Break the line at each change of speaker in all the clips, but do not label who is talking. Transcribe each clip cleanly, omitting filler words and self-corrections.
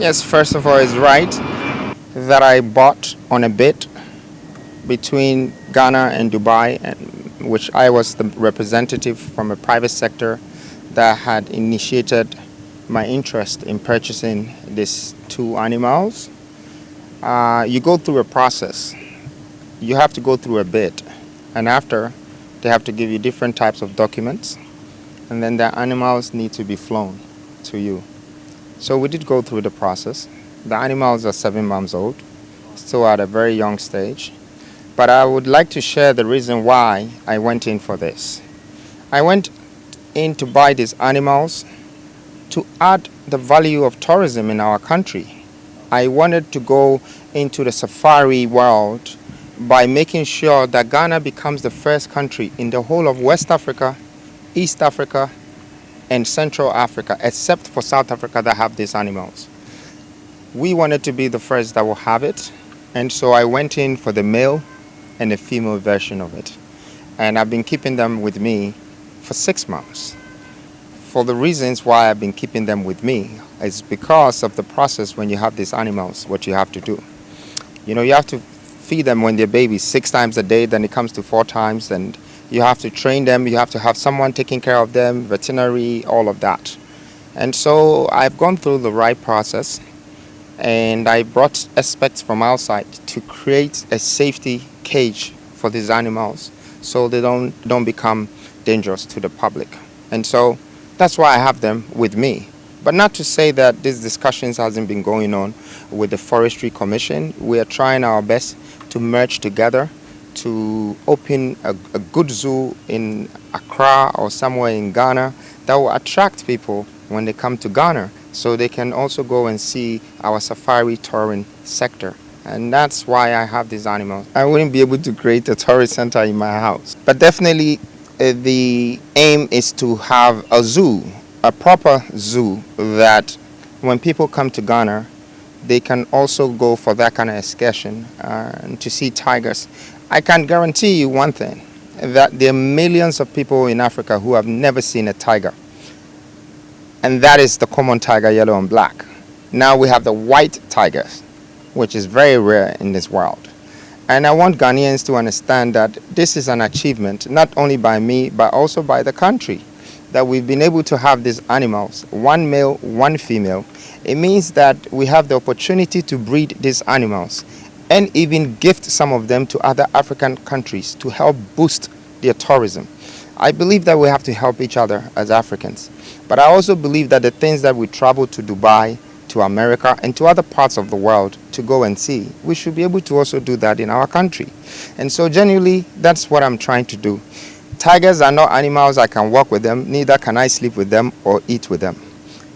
Yes, first of all, it's right that I bought on a bid between Ghana and Dubai, which I was the representative from a private sector that had initiated my interest in purchasing these two animals. You go through a process. You have to go through a bid, and after, they have to give you different types of documents, and then the animals need to be flown to you. So we did go through the process. The animals are 7 months old, still at a very young stage. But I would like to share the reason why I went in for this. I went in to buy these animals to add the value of tourism in our country. I wanted to go into the safari world by making sure that Ghana becomes the first country in the whole of West Africa, East Africa, and Central Africa, except for South Africa, that have these animals. We wanted to be the first that will have it, and so I went in for the male and the female version of it. And I've been keeping them with me for 6 months. For the reasons why I've been keeping them with me is because of the process when you have these animals, what you have to do. You know, you have to feed them when they're babies 6 times a day, then it comes to 4 times, and you have to train them, you have to have someone taking care of them, veterinary, all of that. And so I've gone through the right process, and I brought experts from outside to create a safety cage for these animals so they don't become dangerous to the public. And so that's why I have them with me. But not to say that these discussions hasn't been going on with the Forestry Commission. We are trying our best to merge together to open a good zoo in Accra or somewhere in Ghana that will attract people when they come to Ghana, so they can also go and see our safari touring sector. And that's why I have these animals. I wouldn't be able to create a tourist center in my house. But definitely the aim is to have a zoo, a proper zoo, that when people come to Ghana, they can also go for that kind of excursion to see tigers. I can guarantee you one thing, that there are millions of people in Africa who have never seen a tiger. And that is the common tiger, yellow and black. Now we have the white tigers, which is very rare in this world. And I want Ghanaians to understand that this is an achievement, not only by me, but also by the country, that we've been able to have these animals, one male, one female. It means that we have the opportunity to breed these animals and even gift some of them to other African countries to help boost their tourism. I believe that we have to help each other as Africans. But I also believe that the things that we travel to Dubai, to America, and to other parts of the world to go and see, we should be able to also do that in our country. And so genuinely, that's what I'm trying to do. Tigers are not animals I can walk with them, neither can I sleep with them or eat with them.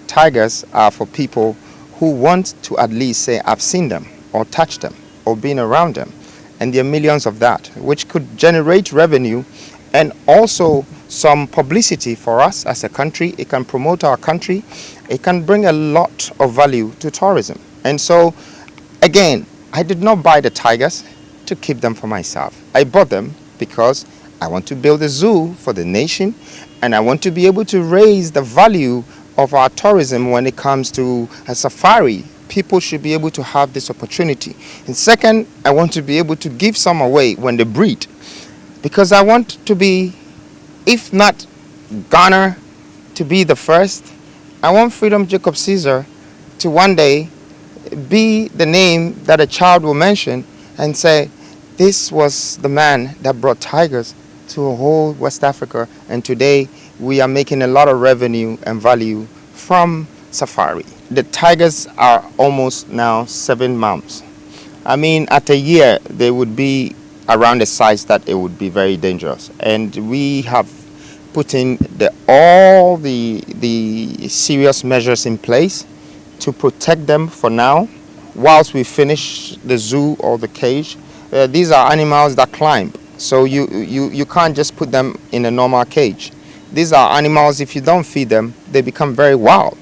Tigers are for people who want to at least say, I've seen them, or touched them, or been around them. And there are millions of that, which could generate revenue and also some publicity for us as a country. It can promote our country. It can bring a lot of value to tourism. And so, again, I did not buy the tigers to keep them for myself. I bought them because I want to build a zoo for the nation, and I want to be able to raise the value of our tourism when it comes to a safari. People should be able to have this opportunity. And second, I want to be able to give some away when they breed, because I want to be, if not Ghana to be the first, I want Freedom Jacob Caesar to one day be the name that a child will mention and say, this was the man that brought tigers to a whole West Africa, and today we are making a lot of revenue and value from safari. The tigers are almost now 7 months. I mean, at a year, they would be around the size that it would be very dangerous. And we have put in all the serious measures in place to protect them for now, whilst we finish the zoo or the cage. These are animals that climb, so you can't just put them in a normal cage. These are animals, if you don't feed them, they become very wild.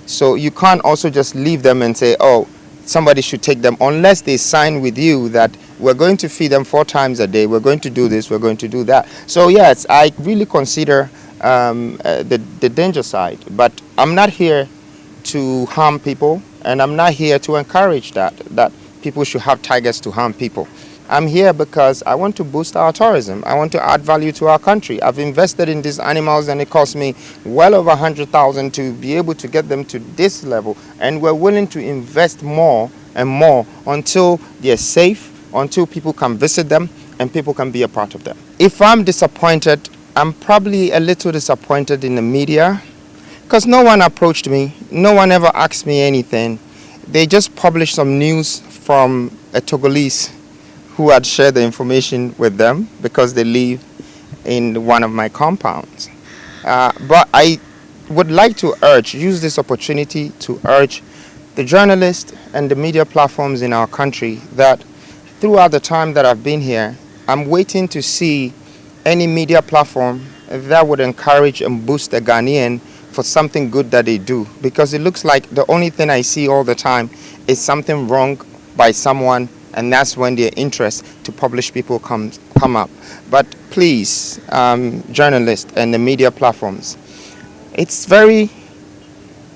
So you can't also just leave them and say, oh, somebody should take them, unless they sign with you that we're going to feed them 4 times a day, we're going to do this, we're going to do that. So yes, I really consider the danger side, but I'm not here to harm people. And I'm not here to encourage that people should have tigers to harm people. I'm here because I want to boost our tourism. I want to add value to our country. I've invested in these animals and it cost me well over 100,000 to be able to get them to this level. And we're willing to invest more and more until they're safe, until people can visit them and people can be a part of them. If I'm disappointed, I'm probably a little disappointed in the media because no one approached me. No one ever asked me anything. They just published some news from a Togolese who had shared the information with them because they live in one of my compounds. But I would like to use this opportunity to urge the journalists and the media platforms in our country that throughout the time that I've been here, I'm waiting to see any media platform that would encourage and boost the Ghanaian for something good that they do. Because it looks like the only thing I see all the time is something wrong by someone, and that's when their interest to publish people come up. But please, journalists and the media platforms, it's very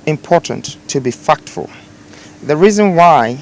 important to be factful. The reason why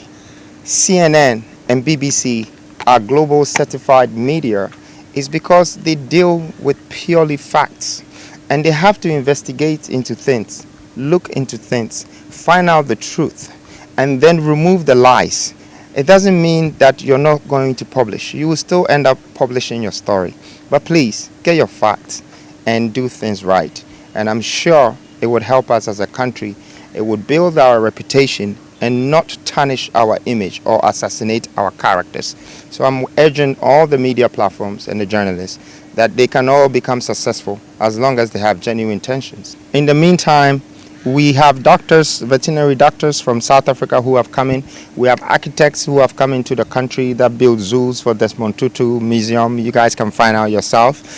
CNN and BBC are global certified media is because they deal with purely facts, and they have to investigate into things, look into things, find out the truth, and then remove the lies. It doesn't mean that you're not going to publish. You will still end up publishing your story. But please, get your facts and do things right. And I'm sure it would help us as a country. It would build our reputation and not tarnish our image or assassinate our characters. So I'm urging all the media platforms and the journalists that they can all become successful as long as they have genuine intentions. In the meantime, we have doctors, veterinary doctors from South Africa who have come in. We have architects who have come into the country that build zoos for Desmond Tutu Museum. You guys can find out yourself.